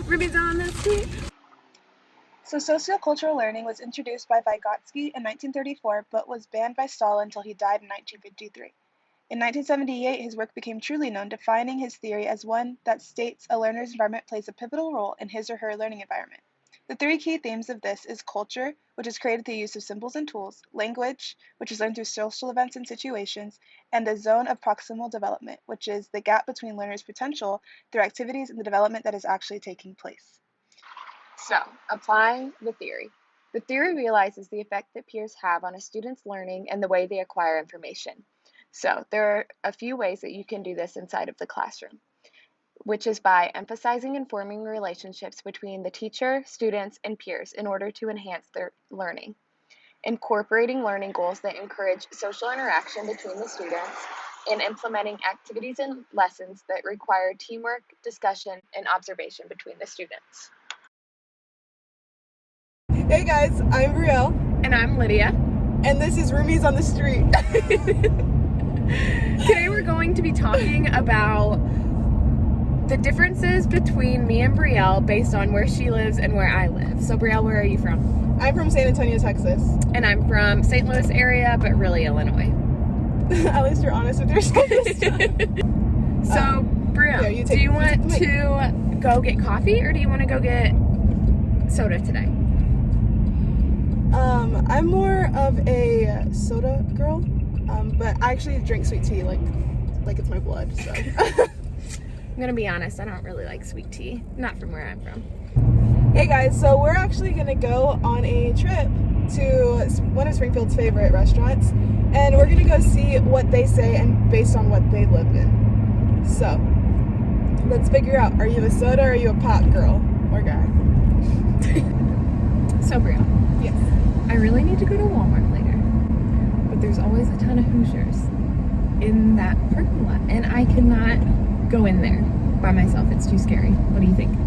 Roomies on the street. So socio-cultural learning was introduced by Vygotsky in 1934, but was banned by Stalin until he died in 1953. In 1978, his work became truly known, defining his theory as one that states a learner's environment plays a pivotal role in his or her learning environment. The three key themes of this is culture, which is created through the use of symbols and tools, language, which is learned through social events and situations, and the zone of proximal development, which is the gap between learners' potential through activities and the development that is actually taking place. So, applying the theory. The theory realizes the effect that peers have on a student's learning and the way they acquire information. So, there are a few ways that you can do this inside of the classroom, which is by emphasizing and forming relationships between the teacher, students, and peers in order to enhance their learning. Incorporating learning goals that encourage social interaction between the students, and implementing activities and lessons that require teamwork, discussion, and observation between the students. Hey guys, I'm Brielle. And I'm Lydia. And this is Roomies on the Street. Today we're going to be talking about the differences between me and Brielle based on where she lives and where I live. So Brielle, where are you from? I'm from San Antonio, Texas. And I'm from St. Louis area, but really Illinois. At least you're honest with yourself this time. So Brielle, do you want to go get coffee or do you want to go get soda today? I'm more of a soda girl, but I actually drink sweet tea like it's my blood, so. I'm gonna be honest, I don't really like sweet tea. Not from where I'm from. Hey guys, so we're actually gonna go on a trip to one of Springfield's favorite restaurants, and we're gonna go see what they say and based on what they live in. So, let's figure out, are you a soda or are you a pop girl or guy? So Brielle. Yes. I really need to go to Walmart later, but there's always a ton of Hoosiers in that parking lot, and I cannot go in there by myself. It's too scary. What do you think?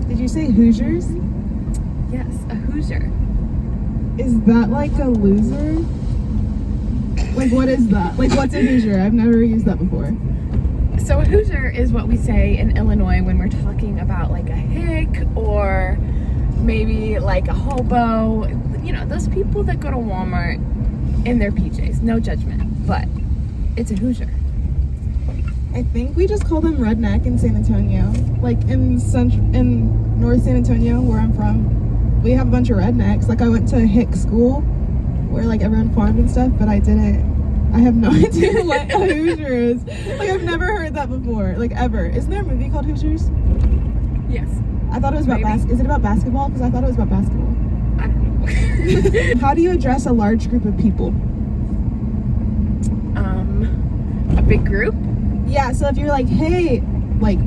Did you say Hoosiers? Yes, a Hoosier. Is that like a loser? Like, what is that? Like, what's a Hoosier? I've never used that before. So a Hoosier is what we say in Illinois when we're talking about like a hick or maybe like a hobo. You know, those people that go to Walmart in their PJs. No judgment, but it's a Hoosier. I think we just call them redneck in San Antonio. Like in North San Antonio, where I'm from, we have a bunch of rednecks. Like I went to a hick school where like everyone farmed and stuff, but I have no idea what a Hoosier is. Like I've never heard that before, like ever. Isn't there a movie called Hoosiers? Yes. I thought it was about is it about basketball? Because I thought it was about basketball. I don't know. How do you address a large group of people? A big group? Yeah, so if you're like, hey, like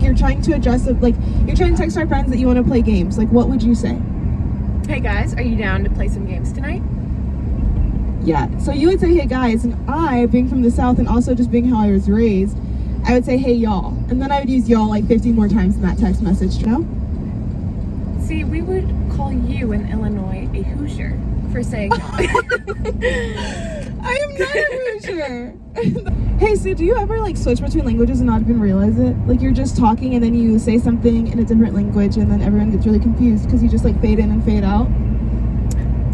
you're trying to address you're trying to text our friends that you want to play games, like what would you say? Hey guys, are you down to play some games tonight? Yeah, so you would say, hey guys, and I, being from the South and also just being how I was raised, I would say, hey y'all, and then I would use y'all like 50 more times in that text message, you know? See, we would call you in Illinois a Hoosier for saying y'all. I am not a Hoosier. Hey, so do you ever like switch between languages and not even realize it? Like you're just talking and then you say something in a different language and then everyone gets really confused because you just like fade in and fade out?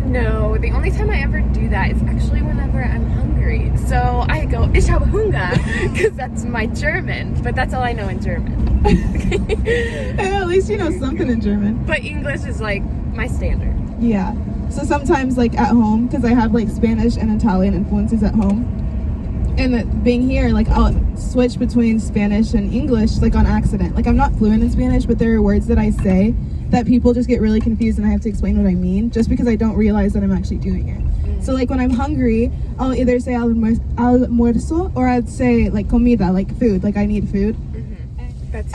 No, the only time I ever do that is actually whenever I'm hungry. So I go, ich habe Hunger, because that's my German, but that's all I know in German. Hey, at least you know something in German. But English is like my standard. Yeah. So sometimes like at home, because I have like Spanish and Italian influences at home, and being here, like I'll switch between Spanish and English like on accident. Like I'm not fluent in Spanish, but there are words that I say that people just get really confused and I have to explain what I mean just because I don't realize that I'm actually doing it. So like when I'm hungry, I'll either say almuerzo or I'd say like comida, like food, like I need food.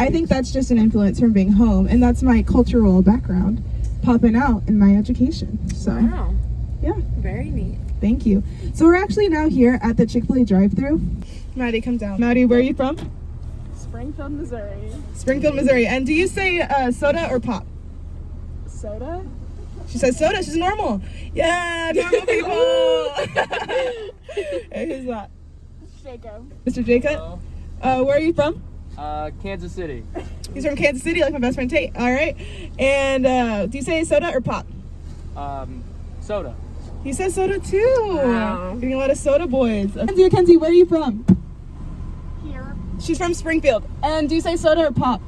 I think that's just an influence from being home, and that's my cultural background popping out in my education. So wow. Yeah. Very neat. Thank you. So we're actually now here at the Chick-fil-A drive-thru. Maddie, come down. Maddie, where are you from? Springfield, Missouri. Springfield, Missouri. And do you say soda or pop? Soda? She says soda. She's normal. Yeah, normal people. Hey, who's that? Jacob. Mr. Jacob? Where are you from? Kansas City. He's from Kansas City, like my best friend Tate. All right. And do you say soda or pop? Soda. He says soda too. Wow. Getting a lot of soda boys. Kenzie, where are you from? Here. She's from Springfield. And do you say soda or pop?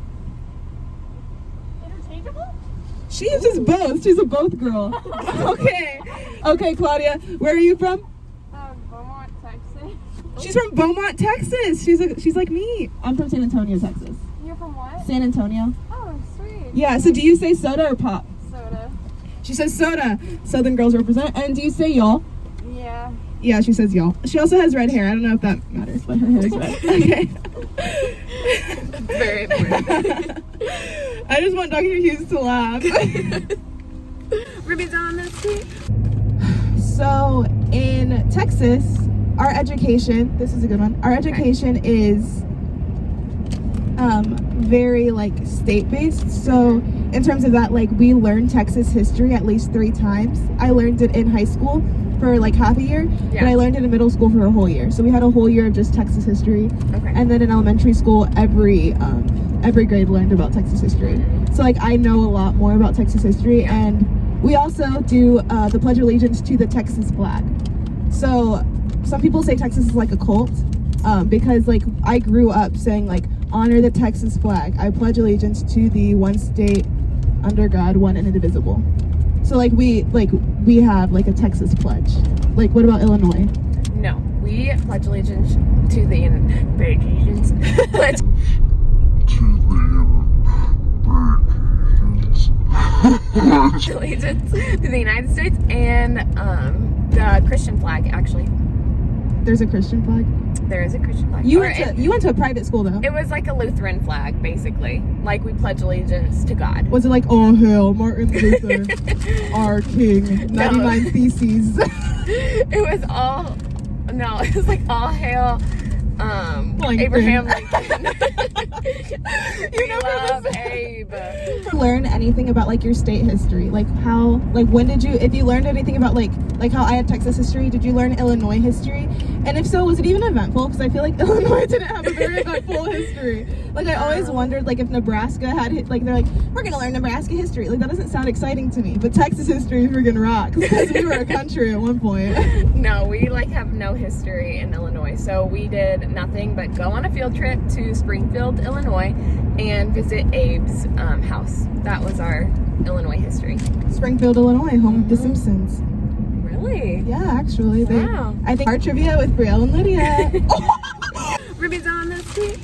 Interchangeable? She uses both. She's a both girl. Okay. Okay, Claudia, where are you from? Beaumont, Texas. She's from Beaumont, Texas. She's like me. I'm from San Antonio, Texas. You're from what? San Antonio. Oh, sweet. Yeah, so do you say soda or pop? Soda. She says soda. Southern girls represent. And do you say y'all? Yeah. Yeah, she says y'all. She also has red hair. I don't know if that matters, but her hair is red. Okay. Very important. I just want Dr. Hughes to laugh. Roomies on the street. So in Texas, our education, this is a good one. Our education is very like state-based. So in terms of that, like we learn Texas history at least 3 times. I learned it in high school for like half a year, Yeah. but I learned it in middle school for a whole year. So we had a whole year of just Texas history. Okay. And then in elementary school, every grade learned about Texas history. So like I know a lot more about Texas history, and we also do the Pledge of Allegiance to the Texas flag. So some people say Texas is like a cult because like I grew up saying like honor the Texas flag. I pledge allegiance to the one state under God, one and indivisible. So like we have like a Texas pledge. Like what about Illinois? No, we pledge allegiance to the pledge allegiance to the United States and the Christian flag. Actually, There's a Christian flag. there is a Christian flag. You Or went to a private school though. it was like a Lutheran flag, basically. Like we pledge allegiance to God. Was it like, oh hail Martin Luther, our king, 99 Theses? It was all it was like all hail Lincoln. Abraham Lincoln. You We never love listen. Abe. Learn anything about like your state history? Like how, like when did you, if you learned anything about like how I had Texas history, did you learn Illinois history? And if so, was it even eventful? Because I feel like Illinois didn't have a very eventful history. Like I always wondered like if Nebraska had, like they're like, we're gonna learn Nebraska history. Like that doesn't sound exciting to me. But Texas history freaking rocks because we were a country at one point. No, we like have no history in Illinois. So we did nothing but go on a field trip to Springfield, Illinois, and visit Abe's house. That was our Illinois history. Springfield, Illinois, home of The Simpsons. Really? Yeah, actually. Wow. I think our trivia with Brielle and Lydia. Roomies on the street.